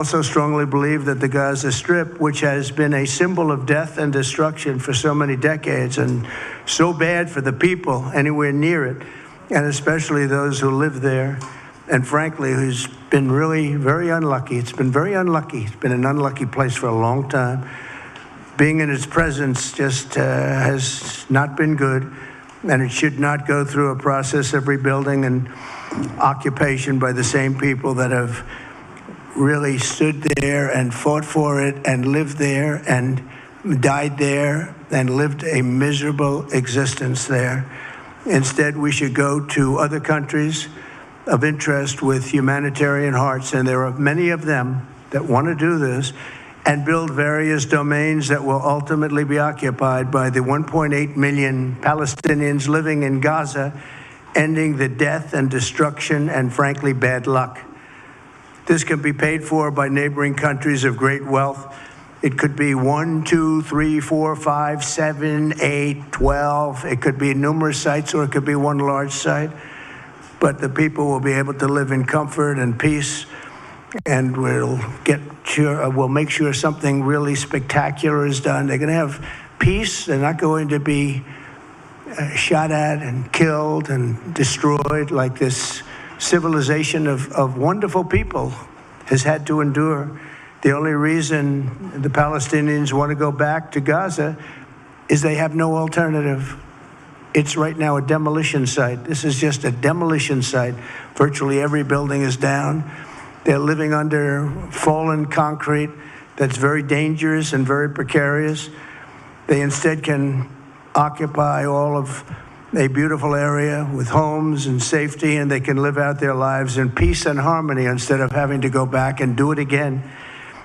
also strongly believe that the Gaza Strip, which has been a symbol of death and destruction for so many decades and so bad for the people anywhere near it, and especially those who live there, and frankly, who's been really very unlucky. It's been very unlucky. It's been an unlucky place for a long time. Being in its presence just has not been good, and it should not go through a process of rebuilding and occupation by the same people that have really stood there and fought for it and lived there and died there and lived a miserable existence there. Instead, we should go to other countries of interest with humanitarian hearts, and there are many of them that want to do this, and build various domains that will ultimately be occupied by the 1.8 million Palestinians living in Gaza, ending the death and destruction and, frankly, bad luck. This can be paid for by neighboring countries of great wealth. It could be 1, 2, 3, 4, 5, 7, 8, 12. It could be numerous sites, or it could be one large site. But the people will be able to live in comfort and peace, and we'll make sure something really spectacular is done. They're going to have peace. They're not going to be shot at and killed and destroyed like this civilization of wonderful people has had to endure. The only reason the Palestinians want to go back to Gaza is they have no alternative. It's right now a demolition site. This is just a demolition site. Virtually every building is down. They're living under fallen concrete that's very dangerous and very precarious. They instead can occupy all of a beautiful area with homes and safety, and they can live out their lives in peace and harmony instead of having to go back and do it again.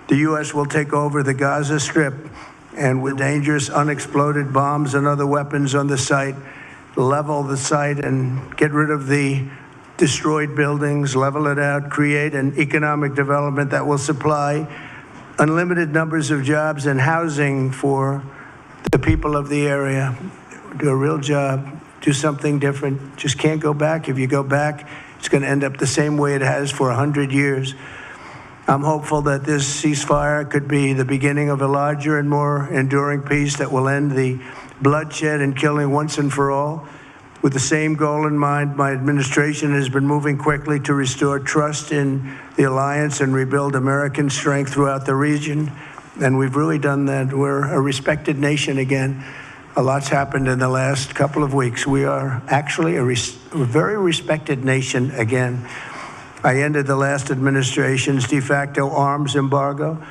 The U.S. will take over the Gaza Strip, and with dangerous unexploded bombs and other weapons on the site, level the site and get rid of the destroyed buildings, level it out, create an economic development that will supply unlimited numbers of jobs and housing for the people of the area. Do a real job, do something different. Just can't go back. If you go back, it's going to end up the same way it has for 100 years. I'm hopeful that this ceasefire could be the beginning of a larger and more enduring peace that will end the bloodshed and killing once and for all. With the same goal in mind, my administration has been moving quickly to restore trust in the alliance and rebuild American strength throughout the region. And we've really done that. We're a respected nation again. A lot's happened in the last couple of weeks. We are actually a very respected nation again. I ended the last administration's de facto arms embargo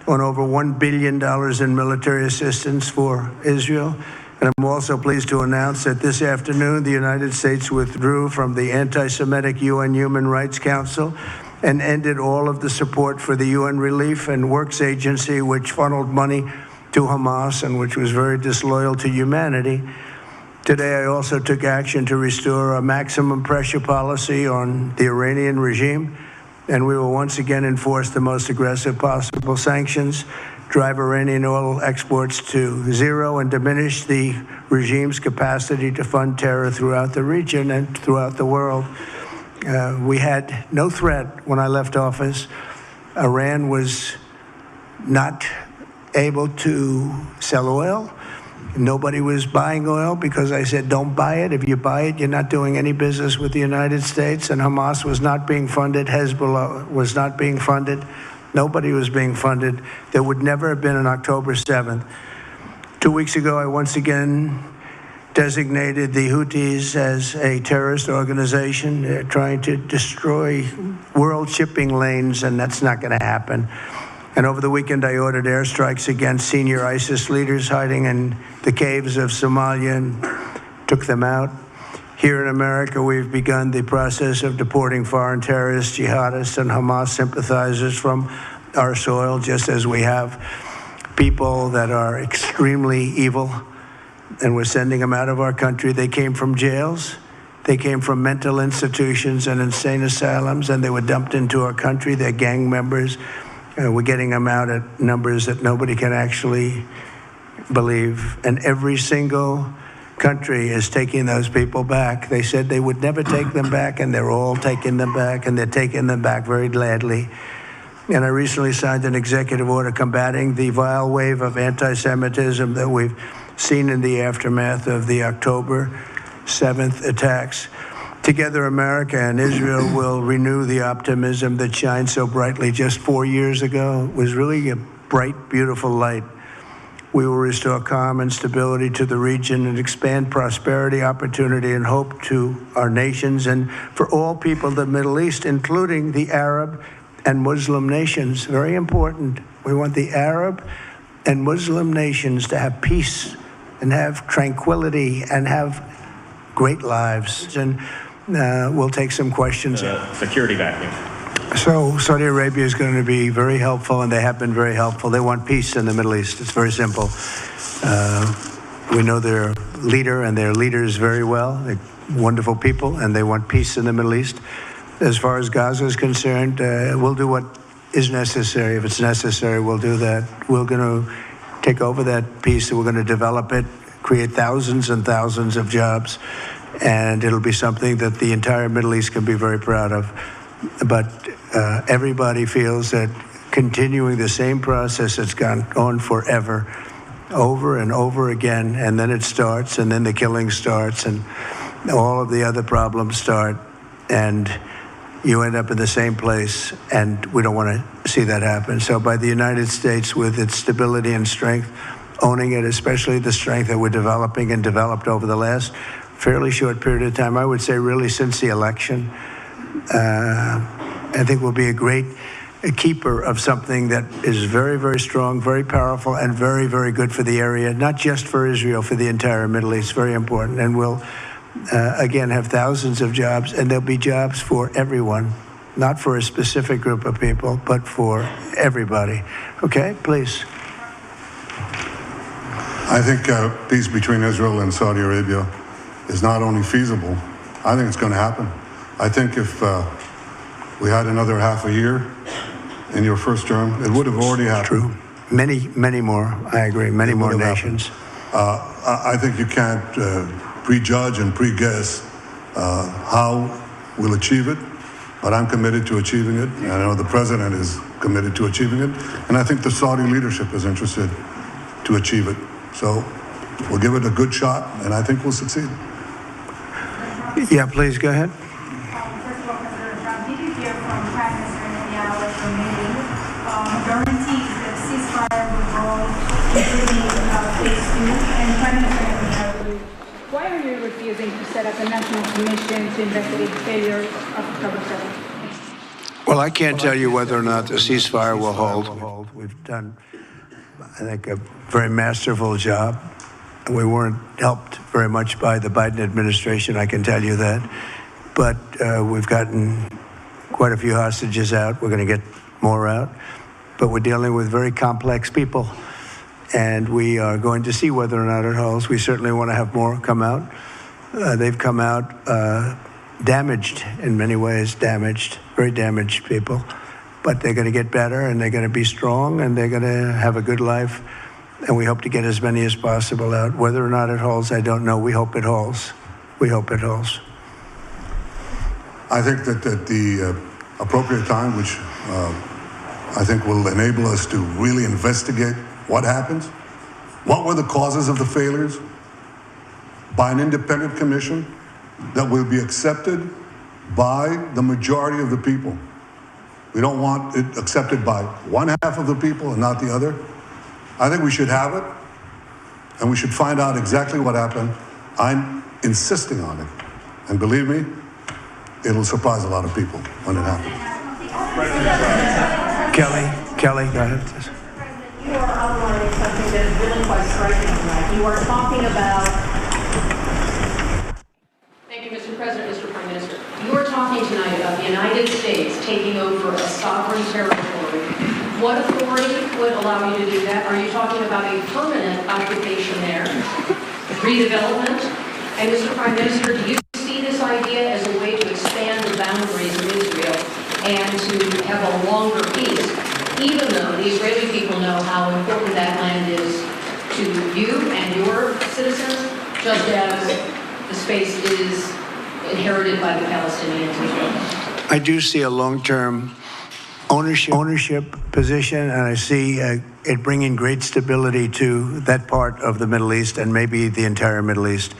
on over $1 billion in military assistance for Israel. And I'm also pleased to announce that this afternoon, the United States withdrew from the anti-Semitic UN Human Rights Council and ended all of the support for the UN Relief and Works Agency, which funneled money to Hamas and which was very disloyal to humanity. Today, I also took action to restore a maximum pressure policy on the Iranian regime, and we will once again enforce the most aggressive possible sanctions, drive Iranian oil exports to zero, and diminish the regime's capacity to fund terror throughout the region and throughout the world. We had no threat when I left office. Iran was not able to sell oil. Nobody was buying oil because I said, don't buy it. If you buy it, you're not doing any business with the United States. And Hamas was not being funded. Hezbollah was not being funded. Nobody was being funded. There would never have been an October 7th. 2 weeks ago, I once again designated the Houthis as a terrorist organization. They're trying to destroy world shipping lanes, and that's not going to happen. And over the weekend, I ordered airstrikes against senior ISIS leaders hiding in the caves of Somalia and took them out. Here in America, we've begun the process of deporting foreign terrorists, jihadists, and Hamas sympathizers from our soil, just as we have people that are extremely evil, and we're sending them out of our country. They came from jails. They came from mental institutions and insane asylums, and they were dumped into our country. They're gang members. We're getting them out at numbers that nobody can actually believe. And every single country is taking those people back. They said they would never take them back, and they're all taking them back, and they're taking them back very gladly. And I recently signed an executive order combating the vile wave of anti-Semitism that we've seen in the aftermath of the October 7th attacks. Together, America and Israel will renew the optimism that shined so brightly just 4 years ago. It was really a bright, beautiful light. We will restore calm and stability to the region and expand prosperity, opportunity, and hope to our nations and for all people of the Middle East, including the Arab and Muslim nations. Very important. We want the Arab and Muslim nations to have peace and have tranquility and have great lives. And we'll take some questions. Security vacuum. So Saudi Arabia is going to be very helpful, and they have been very helpful. They want peace in the Middle East. It's very simple. We know their leader and their leaders very well. They're wonderful people, and they want peace in the Middle East. As far as Gaza is concerned, we'll do what is necessary. If it's necessary, we'll do that. We're going to take over that peace, and we're going to develop it, create thousands and thousands of jobs, and it'll be something that the entire Middle East can be very proud of. But everybody feels that continuing the same process that's gone on forever, over and over again, and then it starts, and then the killing starts, and all of the other problems start, and you end up in the same place, and we don't want to see that happen. So by the United States, with its stability and strength, owning it, especially the strength that we're developing and developed over the last fairly short period of time, I would say really since the election, I think we'll be a great keeper of something that is very, very strong, very powerful, and very, very good for the area, not just for Israel, for the entire Middle East. Very important. And we'll, again, have thousands of jobs, and there'll be jobs for everyone, not for a specific group of people, but for everybody. Okay, please. I think peace between Israel and Saudi Arabia is not only feasible, I think it's going to happen. I think if we had another half a year in your first term, it would have already happened. True. Many, many more. I agree. Many more nations. I think you can't prejudge and pre-guess how we'll achieve it, but I'm committed to achieving it. And I know the president is committed to achieving it, and I think the Saudi leadership is interested to achieve it. So we'll give it a good shot, and I think we'll succeed. Yeah, please go ahead. First of all, President Trump, did you hear from Prime Minister Netanyahu at your meeting guarantees that ceasefire will hold, including phase 2? And Prime Minister Netanyahu, why are you refusing to set up a national commission to investigate the failure of October 7th? Well, I can't tell you whether or not the ceasefire will hold. We've done, I think, a very masterful job. We weren't helped very much by the Biden administration, I can tell you that. But we've gotten quite a few hostages out. We're going to get more out. But we're dealing with very complex people. And we are going to see whether or not it holds. We certainly want to have more come out. They've come out damaged in many ways, very damaged people. But they're going to get better, and they're going to be strong, and they're going to have a good life. And we hope to get as many as possible out. Whether or not it holds, I don't know. We hope it holds. We hope it holds. I think that at the appropriate time, which I think will enable us to really investigate what happens, what were the causes of the failures, by an independent commission that will be accepted by the majority of the people. We don't want it accepted by one half of the people and not the other. I think we should have it, and we should find out exactly what happened. I'm insisting on it. And believe me, it'll surprise a lot of people when it happens. Kelly, go ahead. You are outlining something that is really quite striking tonight. You are talking about... Thank you, Mr. President, Mr. Prime Minister. You are talking tonight about the United States taking over a sovereign territory. What authority would allow you to do that? Are you talking about a permanent occupation there? Redevelopment? And Mr. Prime Minister, do you see this idea as a way to expand the boundaries of Israel and to have a longer peace, even though the Israeli people know how important that land is to you and your citizens, just as the space is inherited by the Palestinians as well? I do see a long-term ownership position, and I see it bringing great stability to that part of the Middle East and maybe the entire Middle East.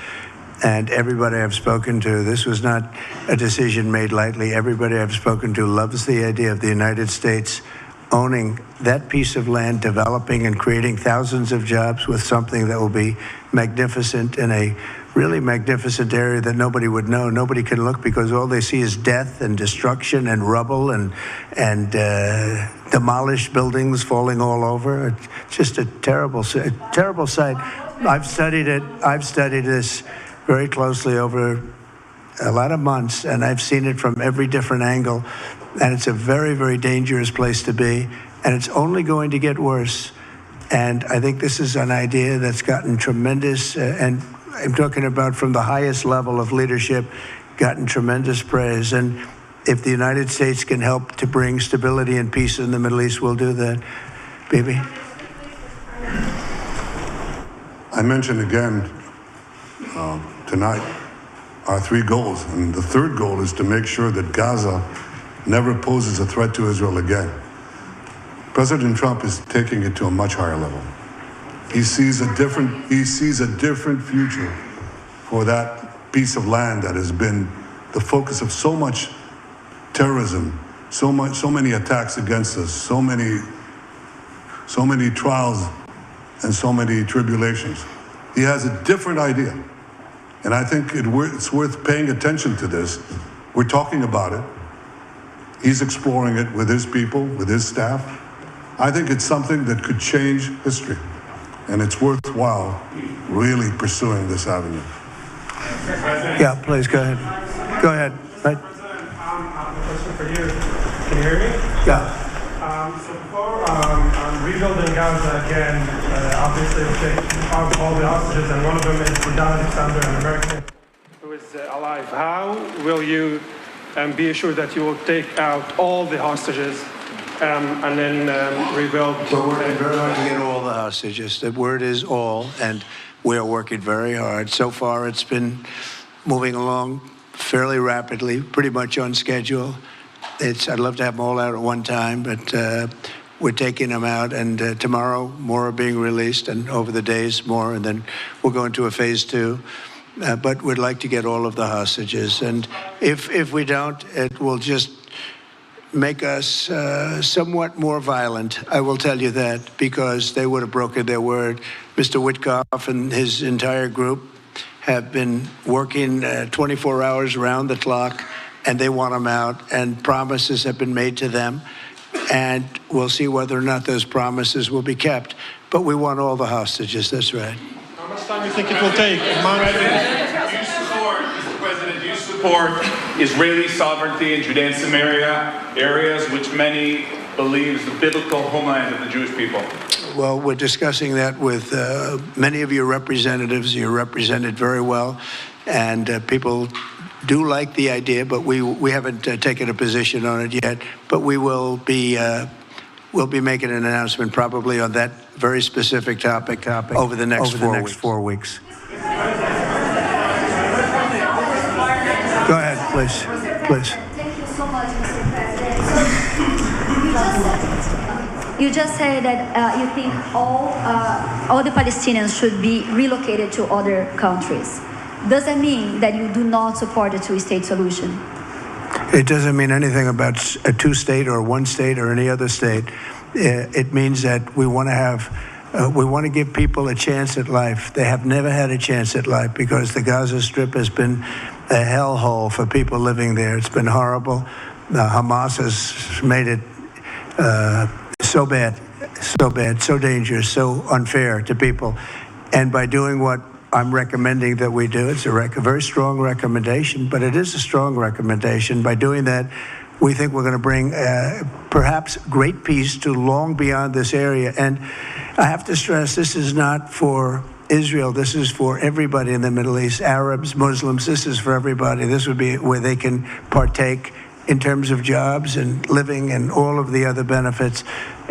And everybody I've spoken to, this was not a decision made lightly. Everybody I've spoken to loves the idea of the United States owning that piece of land, developing and creating thousands of jobs with something that will be magnificent in a really magnificent area that nobody would know. Nobody can look because all they see is death and destruction and rubble and demolished buildings falling all over. It's just a terrible sight. I've studied it. I've studied this very closely over a lot of months, and I've seen it from every different angle. And it's a very, very dangerous place to be, and it's only going to get worse. And I think this is an idea that's gotten tremendous, and I'm talking about from the highest level of leadership, gotten tremendous praise. And if the United States can help to bring stability and peace in the Middle East, we'll do that. Bibi? I mentioned again tonight our three goals, and the third goal is to make sure that Gaza never poses a threat to Israel again. President Trump is taking it to a much higher level. He sees a different future for that piece of land that has been the focus of so much terrorism, so many attacks against us, so many trials and so many tribulations. He has a different idea. And I think it's worth paying attention to this. We're talking about it. He's exploring it with his people, with his staff. I think it's something that could change history. And it's worthwhile really pursuing this avenue. Yeah, please, go ahead. Go ahead. Right. President, I have a question for you. Can you hear me? Yeah. So before rebuilding Gaza again, obviously we'll take out all the hostages, and one of them is Zidan Alexander, an American who is alive. How will you be assured that you will take out all the hostages and then rebuild? We're working very hard to get all the hostages. The word is all, and we are working very hard. So far, it's been moving along fairly rapidly, pretty much on schedule. I'd love to have them all out at one time, but we're taking them out, and tomorrow more are being released, and over the days more, and then we'll go into a phase 2. But we'd like to get all of the hostages, and if we don't, it will just make us somewhat more violent. I will tell you that, because they would have broken their word. Mr. Witkoff and his entire group have been working 24 hours around the clock, and they want them out, and promises have been made to them, and we'll see whether or not those promises will be kept. But we want all the hostages, that's right. How much time do you think it will take? Do you support Israeli sovereignty in Judea and Samaria, areas which many believe is the biblical homeland of the Jewish people? Well, we're discussing that with many of your representatives. You're represented very well, and people do like the idea, but we haven't taken a position on it yet. But we will be we'll be making an announcement probably on that very specific topic over the next 4 weeks. Go ahead, please. Thank you so much, Mr. President. So you just said that you think all the Palestinians should be relocated to other countries. Does that mean that you do not support a two-state solution? It doesn't mean anything about a two-state or one state or any other state. It means that we want to give people a chance at life. They have never had a chance at life because the Gaza Strip has been a hellhole for people living there. It's been horrible. Hamas has made it so bad, so dangerous, so unfair to people. And by doing what I'm recommending that we do, it's a very strong recommendation, but it is a strong recommendation. By doing that, we think we're going to bring perhaps great peace to long beyond this area. And I have to stress, this is not for Israel. This is for everybody in the Middle East, Arabs, Muslims. This is for everybody. This would be where they can partake in terms of jobs and living and all of the other benefits.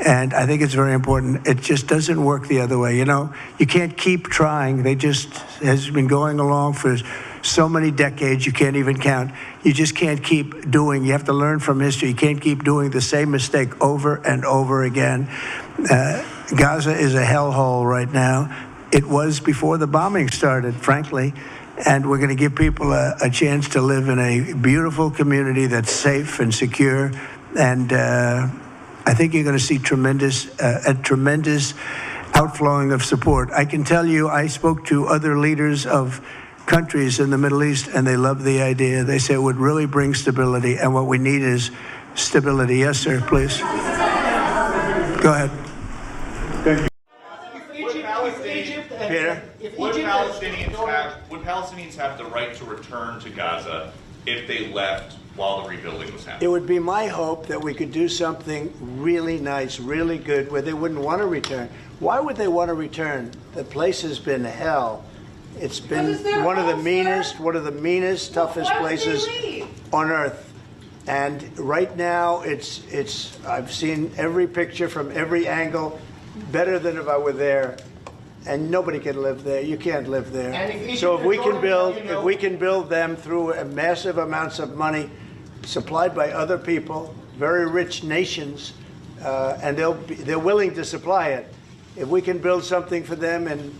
And I think it's very important. It just doesn't work the other way. You know, you can't keep trying. They just has been going along for so many decades you can't even count. You just can't keep doing. You have to learn from history. You can't keep doing the same mistake over and over again. Gaza is a hellhole right now. It was before the bombing started, frankly. And we're going to give people a chance to live in a beautiful community that's safe and secure. And I think you're going to see a tremendous outflowing of support. I can tell you, I spoke to other leaders of countries in the Middle East, and they love the idea. They say it would really bring stability, and what we need is stability. Yes, sir, please. Go ahead. Thank you. Peter? Would Palestinians have the right to return to Gaza if they left while the rebuilding was It happening? would be my hope that we could do something really nice, really good, where they wouldn't want to return. Why would they want to return? The place has been hell. It's been one of the meanest, toughest places on earth. And right now, I've seen every picture from every angle, better than if I were there. And nobody can live there. You can't live there. So if we can build them through massive amounts of money supplied by other people, very rich nations, and they're willing to supply it. If we can build something for them in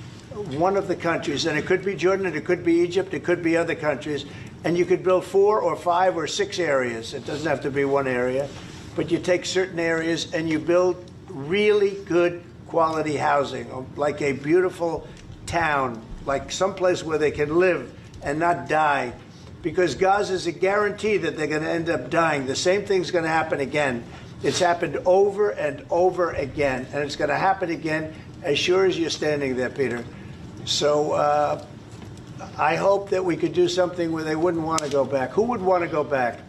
one of the countries, and it could be Jordan, it could be Egypt, it could be other countries, and you could build 4 or 5 or 6 areas. It doesn't have to be one area, but you take certain areas and you build really good quality housing, like a beautiful town, like someplace where they can live and not die. Because Gaza is a guarantee that they're going to end up dying. The same thing's going to happen again. It's happened over and over again, and it's going to happen again as sure as you're standing there, Peter. So I hope that we could do something where they wouldn't want to go back. Who would want to go back?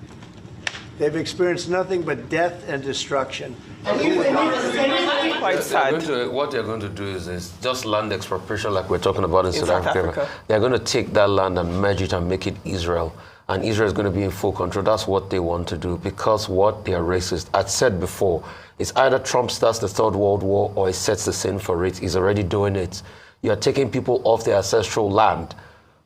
They've experienced nothing but death and destruction. Quite sad. What they're going to do is just land expropriation like we're talking about in South Africa. They're going to take that land and merge it and make it Israel. And Israel is going to be in full control. That's what they want to do because what they are racist. I'd said before, it's either Trump starts the Third World War or he sets the scene for it. He's already doing it. You're taking people off their ancestral land.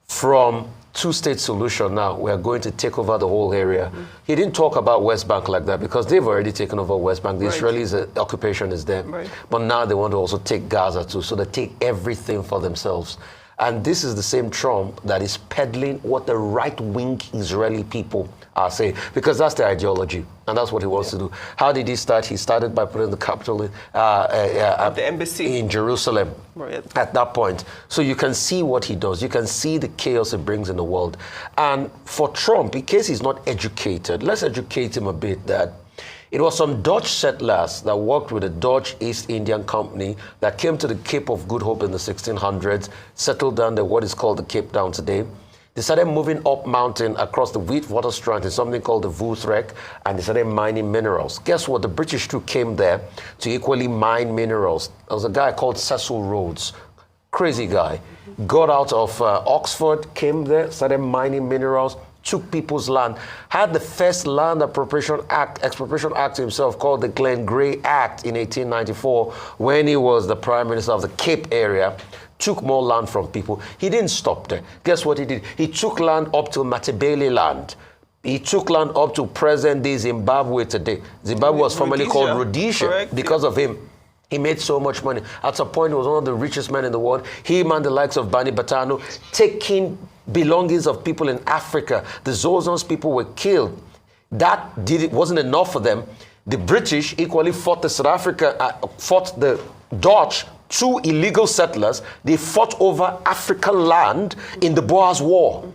From two-state solution now, we are going to take over the whole area. He didn't talk about West Bank like that because they've already taken over West Bank. The Israelis' occupation is there. But now they want to also take Gaza too, so they take everything for themselves. And this is the same Trump that is peddling what the right-wing Israeli people are saying, because that's their ideology, and that's what he wants to do. How did he start? He started by putting the capital at the embassy in Jerusalem at that point. So you can see what he does. You can see the chaos it brings in the world. And for Trump, in case he's not educated, let's educate him a bit that it was some Dutch settlers that worked with the Dutch East Indian Company that came to the Cape of Good Hope in the 1600s, settled down there, what is called the Cape Town today. They started moving up mountain across the Witwatersrand in something called the Voethrek, and they started mining minerals. Guess what? The British too came there to equally mine minerals. There was a guy called Cecil Rhodes, crazy guy. Got out of Oxford, came there, started mining minerals, took people's land, had the first land expropriation act himself called the Glen Grey Act in 1894 when he was the prime minister of the Cape area, took more land from people. He didn't stop there. Guess what he did? He took land up to Matabele land. He took land up to present-day Zimbabwe today. Zimbabwe was formerly called Rhodesia because of him. He made so much money. At some point, he was one of the richest men in the world. Him and the likes of Bani Batano taking belongings of people in Africa. The Zozans people were killed. That wasn't enough for them. The British equally fought the Dutch, 2 illegal settlers. They fought over African land in the Boers War.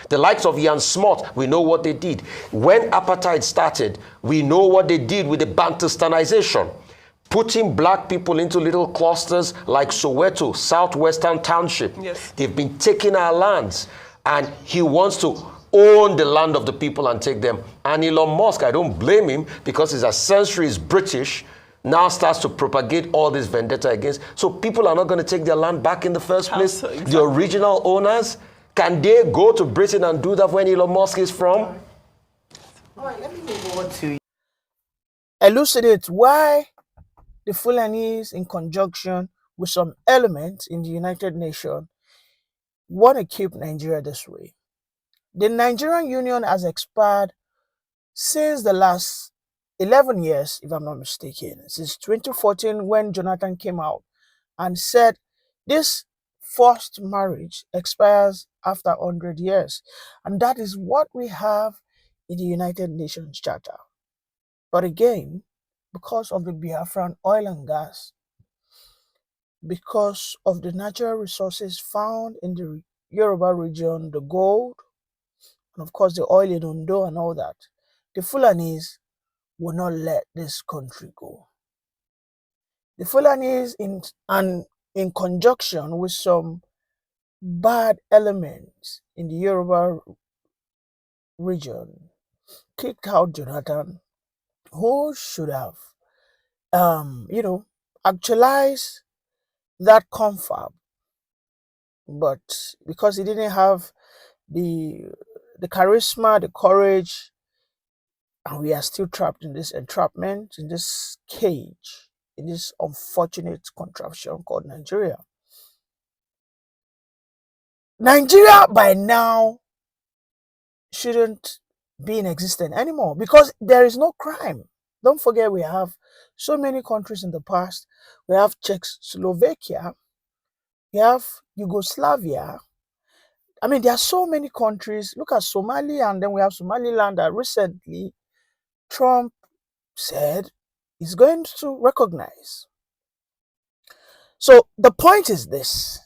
The likes of Jan Smot, we know what they did. When apartheid started, we know what they did with the Bantustanization. Putting black people into little clusters like Soweto, Southwestern Township. Yes. They've been taking our lands, and he wants to own the land of the people and take them. And Elon Musk, I don't blame him, because his ancestry is British, now starts to propagate all this vendetta against. So people are not going to take their land back in the first place. Exactly. The original owners, can they go to Britain and do that when Elon Musk is from? All right, let me move on to elucidate why the Fulanese, in conjunction with some elements in the United Nations, want to keep Nigeria this way. The Nigerian Union has expired since the last 11 years, if I'm not mistaken, since 2014 when Jonathan came out and said this forced marriage expires after 100 years. And that is what we have in the United Nations Charter. But again, because of the Biafran oil and gas, because of the natural resources found in the Yoruba region, the gold, and of course the oil in Ondo and all that, the Fulanis will not let this country go. The Fulanis, in conjunction with some bad elements in the Yoruba region, kicked out Jonathan, who should have, actualized that confab, but because he didn't have the charisma, the courage, and we are still trapped in this entrapment, in this cage, in this unfortunate contraption called Nigeria. Nigeria by now shouldn't be in existence anymore because there is no crime. Don't forget, we have so many countries in the past. We have Czechoslovakia, we have Yugoslavia. I mean, there are so many countries. Look at Somalia, and then we have Somaliland that recently Trump said is going to recognize. So the point is this: